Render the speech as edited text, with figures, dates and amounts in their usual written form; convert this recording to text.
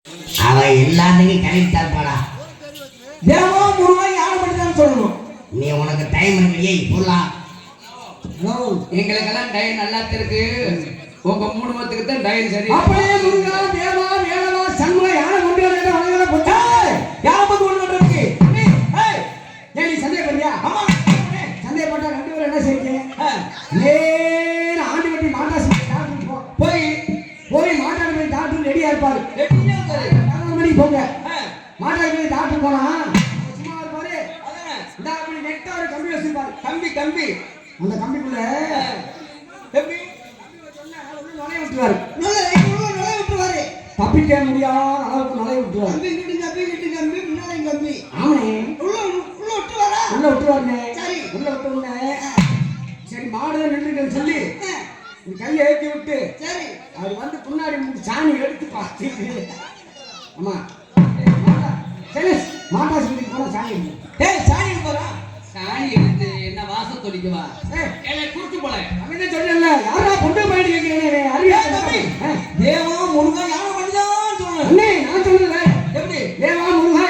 அவன் எல்லாத்துக்கும் கரெக்டா இருப்பாடா. தேவா முருகா யாரை பற்றி தான் சொல்லணும். நீ உனக்கு டைம் இல்லையே இப்போலாம். எங்களுக்கெல்லாம் டைம் நல்லா இருக்கு. உங்க 3 மத்துக்கு தான் டைம் சரி. அப்படியே முருகா தேவா வேலவா சண்முகா யாரை கொண்டு வரேன் வணங்கல போட்டா யாரை பத்தி கொண்டு வந்திருக்கு. ஏய் ஏய் நீ சந்தேகப்படியா? அம்மா சந்தேகப்பட்டா ரெண்டு பேரும் என்ன செய்றீங்க? நேரா ஆண்டிவட்டி மாட்டாசி டாக்டர் போய் மாட்டாடி போய் டாக்டர் ரெடியா இருப்பாரு. ரெடியா இருப்பாரு. 4 மணிக்கு போங்க. மாட்டாடி போய் டாக்டர் போனா சும்மா இருப்பாரு. இந்த அப்படி நெட்டா ஒரு கம்பி வச்சிருப்பாரு. கம்பி அந்த கம்பிக்குள்ள கம்பி நுழைய விட்டுருவாரு. தப்பிக்க முடியாத அளவுக்கு நுழைய விட்டுருவாரு. கம்பி ஆமாண்ணே உள்ள விட்டுருவாருண்ணே. உள்ள விட்டோம்னே சரி மாடுதான் நின்றுன்னு சொல்லி கையை ஏற்றி விட்டு அது வந்து பின்னாடி சாணி எடுத்து பார்த்து ஆமா சரி மாட்டா சொல்லி போனா சாணி எடுத்து சாணி போறா. சாணி எடுத்து என்ன வாசம் தொளிக்குவா? என்ன கூட்டு போல அவன் சொல்லல யாரா கொண்டு போயிட்டு கேட்கிறேன். அறியா தம்பி தேவா முருகா யாரை பண்ணிதான் சொல்லணும். நான் சொல்லல எப்படி தேவா முருகா